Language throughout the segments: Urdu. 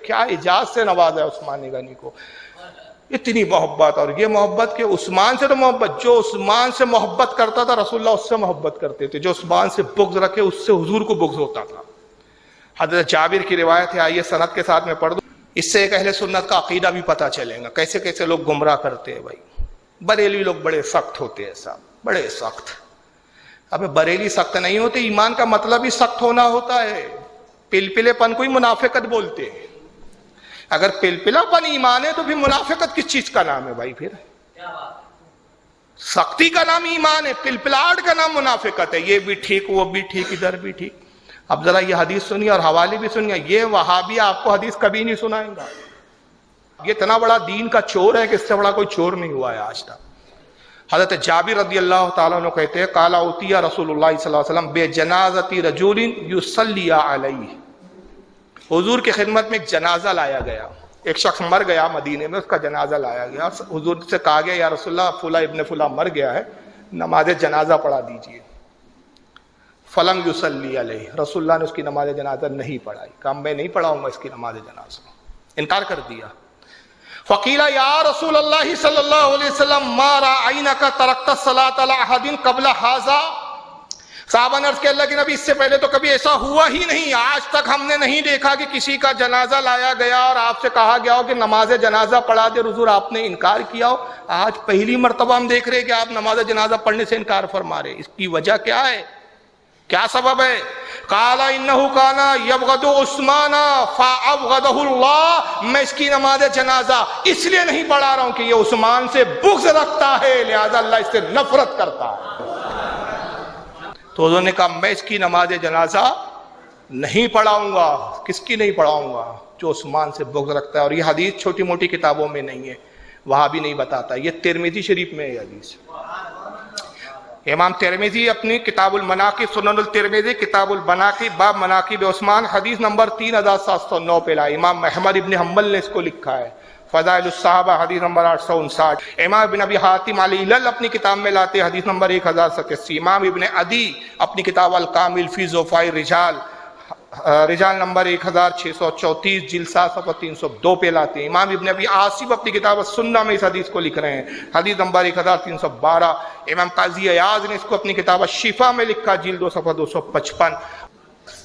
کیا اعجاز سے نوازا ہے عثمان غنی کو، اتنی محبت. اور یہ محبت کہ عثمان سے تو محبت، جو عثمان سے محبت کرتا تھا رسول اللہ اس سے محبت کرتے تھے، جو عثمان سے بغض رکھے اس سے حضور کو بغض ہوتا تھا. حضرت جابر کی روایت ہے، آئیے سند کے ساتھ میں پڑھ دوں، اس سے ایک اہل سنت کا عقیدہ بھی پتہ چلے گا کیسے کیسے لوگ گمراہ کرتے ہیں. بھائی بریلوی لوگ بڑے سخت ہوتے ہیں صاحب، بڑے سخت. اب بریلی سخت نہیں ہوتے، ایمان کا مطلب ہی سخت ہونا ہوتا ہے. پلپلے پن کو ہی منافقت بولتے ہیں. اگر پلپلا پن ایمان ہے تو پھر منافقت کس چیز کا نام ہے بھائی؟ پھر سختی کا نام ایمان ہے، پلپلاہٹ کا نام منافقت ہے. یہ بھی ٹھیک، وہ بھی ٹھیک، ادھر بھی ٹھیک. اب ذرا یہ حدیث سنیے اور حوالے بھی سنیے. یہ وہابی آپ کو حدیث کبھی نہیں سنائیں گا. یہ اتنا بڑا دین کا چور ہے کہ اس سے بڑا کوئی چور نہیں ہوا ہے آج تک. حضرت جابر رضی اللہ تعالیٰ عنہ کہتے ہیں قال اوتی رسول اللہ صلی اللہ علیہ وسلم بے جنازتی رجل یصلی علیہ. حضور کی خدمت میں ایک جنازہ لایا گیا، ایک شخص مر گیا مدینے میں، اس کا جنازہ لایا گیا. حضور سے کہا گیا یا رسول اللہ فلاں ابن فلاں مر گیا ہے، نماز جنازہ پڑھا دیجئے. فلم یصلی علیہ، رسول اللہ نے اس کی نماز جنازہ نہیں پڑھائی. کہا میں نہیں پڑھاؤں گا اس کی نماز جنازہ، انکار کر دیا. فقیل یا رسول اللہ صلی اللہ علیہ وسلم ما رأینک ترکت الصلاۃ علی احد قبل ھذا. صحابہ نے عرض کیا اللہ کے نبی اس سے پہلے تو کبھی ایسا ہوا ہی نہیں، آج تک ہم نے نہیں دیکھا کہ کسی کا جنازہ لایا گیا اور آپ سے کہا گیا ہو کہ نماز جنازہ پڑھا دے، حضور آپ نے انکار کیا ہو. آج پہلی مرتبہ ہم دیکھ رہے ہیں کہ آپ نماز جنازہ پڑھنے سے انکار فرما رہے. اس کی وجہ کیا ہے، کیا سبب ہے؟ قال انہ کان یبغض عثمان فابغضہ اللہ. میں اس کی نماز جنازہ اس لیے نہیں پڑھا رہا ہوں کہ یہ عثمان سے بغض رکھتا ہے، لہذا اللہ اس سے نفرت کرتا ہے. تو انہوں نے کہا میں اس کی نماز جنازہ نہیں پڑھاؤں گا. کس کی نہیں پڑھاؤں گا؟ جو عثمان سے بغض رکھتا ہے. اور یہ حدیث چھوٹی موٹی کتابوں میں نہیں ہے، وہاں بھی نہیں بتاتا. یہ ترمذی شریف میں ہے یہ حدیث. امام ترمذی اپنی کتاب المناقب، سنن الترمذی کتاب المناقب باب مناقب عثمان، حدیث نمبر 3709 پہ لایا. امام احمد ابن حنبل نے اس کو لکھا ہے فضائل الصحابہ حدیث نمبر 859. امام ابن ابی حاتم العلل اپنی کتاب میں لاتے حدیث نمبر 1087. امام ابن عدی اپنی کتاب الکامل فی ضعفاء الرجال، رجال نمبر 1634 جلد 7 صفحہ 302 پہ لاتے ہیں. امام ابن ابی عاصم اپنی کتاب السنہ میں اس حدیث کو لکھ رہے ہیں حدیث نمبر 1312. امام قاضی عیاض نے اس کو اپنی کتاب الشفا میں لکھا جلد 2 صفحہ 255.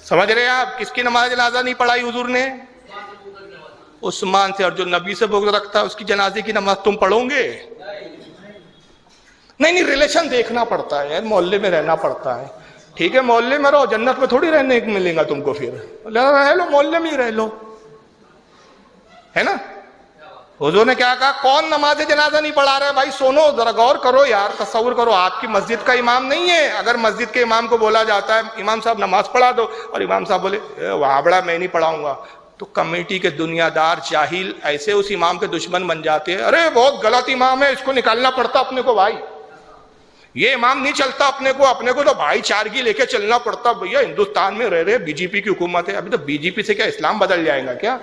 سمجھ رہے ہیں آپ؟ کس کی نماز جنازہ نہیں پڑھائی حضور نے؟ عثمان سے. اور جو نبی سے بغض رکھتا ہے اس کی جنازے کی نماز تم پڑھو گے؟ نہیں، ریلیشن دیکھنا پڑتا ہے، محلے میں رہنا پڑتا ہے. ٹھیک ہے محلے میں رہو، جنت میں تھوڑی رہنے ملے گا تم کو. پھر رہ لو محلے میں ہی رہ لو، ہے نا. حضور نے کیا کہا؟ کون نماز جنازہ نہیں پڑھا رہا ہے؟ بھائی سنو ذرا غور کرو یار، تصور کرو آپ کی مسجد کا امام نہیں ہے. اگر مسجد کے امام کو بولا جاتا ہے امام صاحب نماز پڑھا دو، اور امام صاحب بولے وہاں بڑا میں نہیں پڑھاؤں گا، تو کمیٹی کے دنیا دار جاہل ایسے اس امام کے دشمن بن جاتے ہیں. ارے بہت غلط امام ہے، اس کو نکالنا پڑتا اپنے کو. بھائی یہ امام نہیں چلتا اپنے کو تو بھائی چارگی لے کے چلنا پڑتا. بھیا ہندوستان میں رہ رہے بی جے پی کی حکومت ہے. ابھی تو بی جے پی سے کیا اسلام بدل جائے گا کیا؟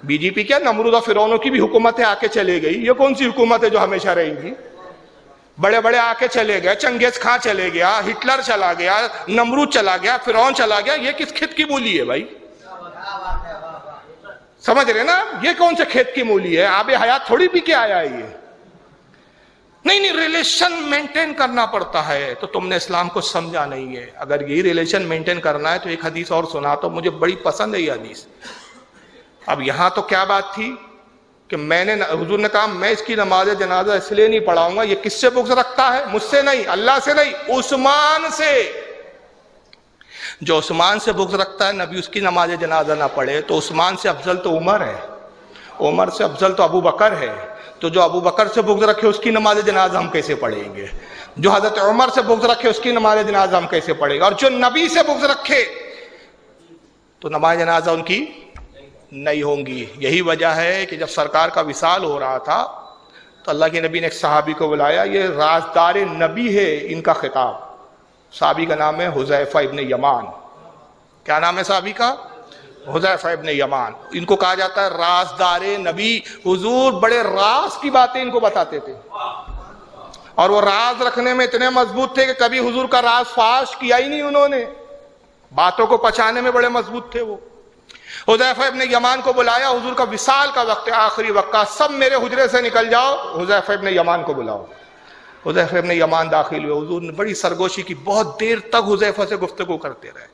بی جے پی کیا نمرود و فرعونوں کی بھی حکومتیں آ کے چلے گئی. یہ کون سی حکومت ہے جو ہمیشہ رہیں گی؟ بڑے بڑے آ کے چلے گئے، چنگیز خان چلے گیا، ہٹلر چلا گیا، نمرود چلا گیا، فرعون چلا گیا. یہ کس کھیت کی مولی ہے بھائی؟ سمجھ رہے نا؟ یہ کون سے کھیت کی مولی ہے؟ آب حیات تھوڑی پی کے آیا ہے یہ. نہیں، ریلیشن مینٹین کرنا پڑتا ہے. تو تم نے اسلام کو سمجھا نہیں ہے. اگر یہی ریلیشن مینٹین کرنا ہے تو ایک حدیث اور سنا تو مجھے بڑی پسند ہے یہ حدیث. اب یہاں تو کیا بات تھی کہ میں نے حضور نے کہا میں اس کی نماز جنازہ اس لیے نہیں پڑھاؤں گا. یہ کس سے بغض رکھتا ہے؟ مجھ سے نہیں، اللہ سے نہیں، عثمان سے. جو عثمان سے بغض رکھتا ہے نبی اس کی نماز جنازہ نہ پڑھے. تو عثمان سے افضل تو عمر ہے، عمر سے افضل تو ابو بکر ہے. تو جو ابو بکر سے بغض رکھے اس کی نماز جنازہ ہم کیسے پڑھیں گے؟ جو حضرت عمر سے بغض رکھے اس کی نماز جنازہ ہم کیسے پڑھیں گے؟ اور جو نبی سے بغض رکھے تو نماز جنازہ ان کی نہیں ہوں گی. یہی وجہ ہے کہ جب سرکار کا وصال ہو رہا تھا تو اللہ کے نبی نے ایک صحابی کو بلایا. یہ رازدار نبی ہے ان کا خطاب. صحابی کا نام ہے حذیفہ ابن یمان. کیا نام ہے صحابی کا؟ حذیفہ ابن یمان. ان کو کہا جاتا ہے رازدار نبی. حضور بڑے راز کی باتیں ان کو بتاتے تھے، اور وہ راز رکھنے میں اتنے مضبوط تھے کہ کبھی حضور کا راز فاش کیا ہی نہیں انہوں نے. باتوں کو پہچانے میں بڑے مضبوط تھے وہ. حذیفہ ابن یمان کو بلایا، حضور کا وصال کا وقت، آخری وقت کا، سب میرے حجرے سے نکل جاؤ، حذیفہ ابن یمان کو بلاؤ۔ حذیفہ ابن یمان داخل ہوئے، حضور نے بڑی سرگوشی کی، بہت دیر تک حذیفہ سے گفتگو کرتے رہے۔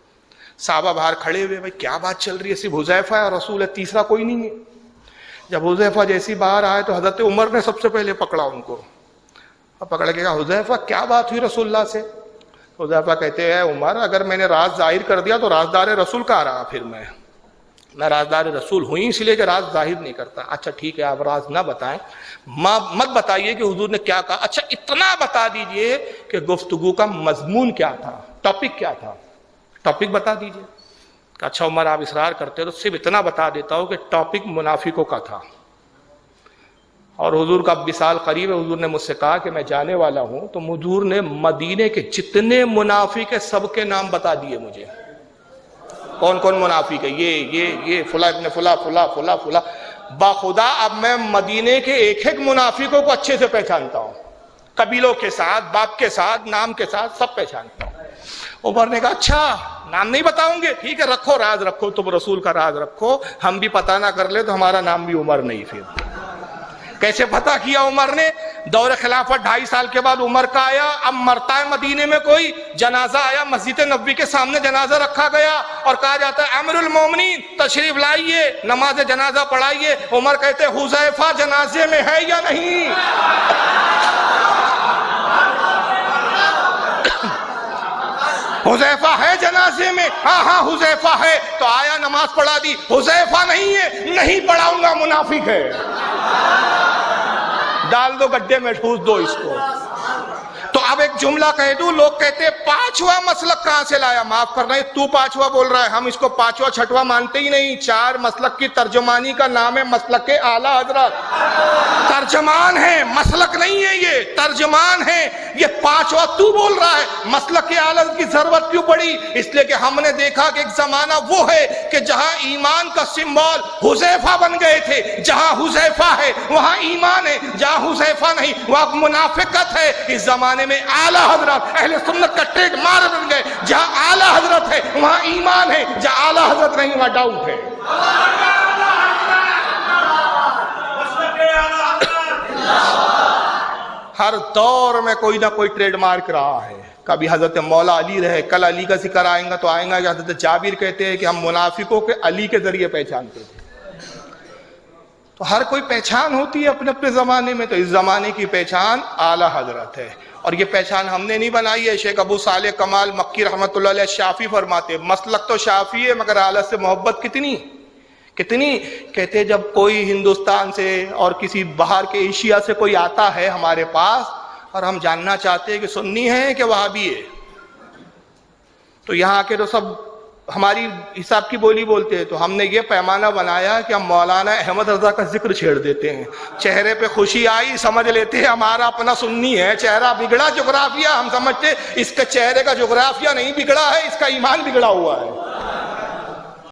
صحابہ باہر کھڑے ہوئے، بھائی کیا بات چل رہی ہے، صرف حذیفہ ہے اور رسول ہے، تیسرا کوئی نہیں ہے۔ جب حذیفہ جیسی باہر آئے تو حضرت عمر نے سب سے پہلے پکڑا ان کو، اور پکڑ کے کہا حذیفہ کیا بات ہوئی رسول اللہ سے؟ حذیفہ کہتے ہیں عمر اگر میں نے راز ظاہر کر دیا تو رازدار رسول کا رہا، پھر میں رازدار رسول ہوئی اس لیے کہ راز ظاہر نہیں کرتا۔ اچھا ٹھیک ہے آپ راز نہ بتائیں، مت بتائیے کہ حضور نے کیا کہا، اچھا اتنا بتا دیجئے کہ گفتگو کا مضمون کیا تھا، ٹاپک کیا تھا، ٹاپک بتا دیجئے۔ اچھا عمر آپ اصرار کرتے تو صرف اتنا بتا دیتا ہوں کہ ٹاپک منافقوں کا تھا، اور حضور کا وصال قریب ہے، حضور نے مجھ سے کہا کہ میں جانے والا ہوں، تو حضور نے مدینے کے جتنے منافق ہیں سب کے نام بتا دیے مجھے، کون کون منافق ہے، یہ فلاں ابن فلاں فلاں فلاں فلاں۔ باخدا اب میں مدینے کے ایک ایک منافقوں کو اچھے سے پہچانتا ہوں، قبیلوں کے ساتھ، باپ کے ساتھ، نام کے ساتھ، سب پہچانتا ہوں۔ عمر نے کہا اچھا نام نہیں بتاؤں گے، ٹھیک ہے رکھو راز رکھو، تم رسول کا راز رکھو، ہم بھی پتہ نہ کر لے تو ہمارا نام بھی عمر نہیں۔ پھر کیسے پتہ کیا عمر نے؟ دور خلافت 2.5 سال کے بعد عمر کا آیا، اب مرتا ہے مدینے میں کوئی، جنازہ آیا، مسجد نبوی کے سامنے جنازہ رکھا گیا اور کہا جاتا ہے امیر المومنین تشریف لائیے، نماز جنازہ پڑھائیے۔ عمر کہتے حذیفہ جنازے میں ہے یا نہیں؟ حذیفہ ہے جنازے میں؟ ہاں حذیفہ ہے، تو آیا نماز پڑھا دی۔ حذیفہ نہیں ہے، نہیں پڑھاؤں گا، منافق ہے، ڈال دو گڈھے میں، ٹھوس دو اس کو۔ تو اب ایک جملہ کہہ دوں، لوگ کہتے ہیں پانچواں مسلک کہاں سے لایا؟ معاف کرنا ہے تو پانچواں بول رہا ہے، ہم اس کو پانچواں چھٹواں مانتے ہی نہیں۔ 4 مسلک کی ترجمانی کا نام ہے مسلک اعلیٰ حضرت، ترجمان ہے، مسلک نہیں ہے یہ، ترجمان ہے۔ یہ پانچواں تو بول رہا ہے، مسلک اعلیٰ کی ضرورت کیوں پڑی؟ اس لیے کہ ہم نے دیکھا کہ ایک زمانہ وہ ہے کہ جہاں ایمان کا سمبول حذیفہ بن گئے تھے، جہاں حذیفہ ہے وہاں ایمان ہے، جہاں حذیفہ نہیں وہاں منافقت ہے۔ اس زمانے میں اعلیٰ حضرت اہل سنت کا ٹریڈ مارک بن گئے، جہاں اعلیٰ حضرت ہے وہاں ایمان ہے، جہاں اعلیٰ حضرت نہیں وہاں ڈاؤٹ ہے۔ ہر دور میں کوئی نہ کوئی ٹریڈ مارک رہا ہے، کبھی حضرت مولا علی رہے، کل علی کا ذکر آئے گا تو آئے گا کہ حضرت جابر کہتے ہیں کہ ہم منافقوں کے علی کے ذریعے پہچانتے تھے۔ تو ہر کوئی پہچان ہوتی ہے اپنے اپنے زمانے میں، تو اس زمانے کی پہچان اعلیٰ حضرت ہے، اور یہ پہچان ہم نے نہیں بنائی ہے۔ شیخ ابو صالح کمال مکی رحمۃ اللہ علیہ شافی فرماتے مسلک تو شافی ہے مگر اعلیٰ سے محبت کتنی کہتے جب کوئی ہندوستان سے اور کسی باہر کے ایشیا سے کوئی آتا ہے ہمارے پاس اور ہم جاننا چاہتے ہیں کہ سنی ہے کہ وہابی ہے، تو یہاں کے تو سب ہماری حساب کی بولی بولتے ہیں، تو ہم نے یہ پیمانہ بنایا کہ ہم مولانا احمد رضا کا ذکر چھیڑ دیتے ہیں، چہرے پہ خوشی آئی سمجھ لیتے ہیں ہمارا اپنا سنی ہے، چہرہ بگڑا جغرافیہ، ہم سمجھتے اس کے چہرے کا جغرافیہ نہیں بگڑا ہے، اس کا ایمان بگڑا ہوا ہے۔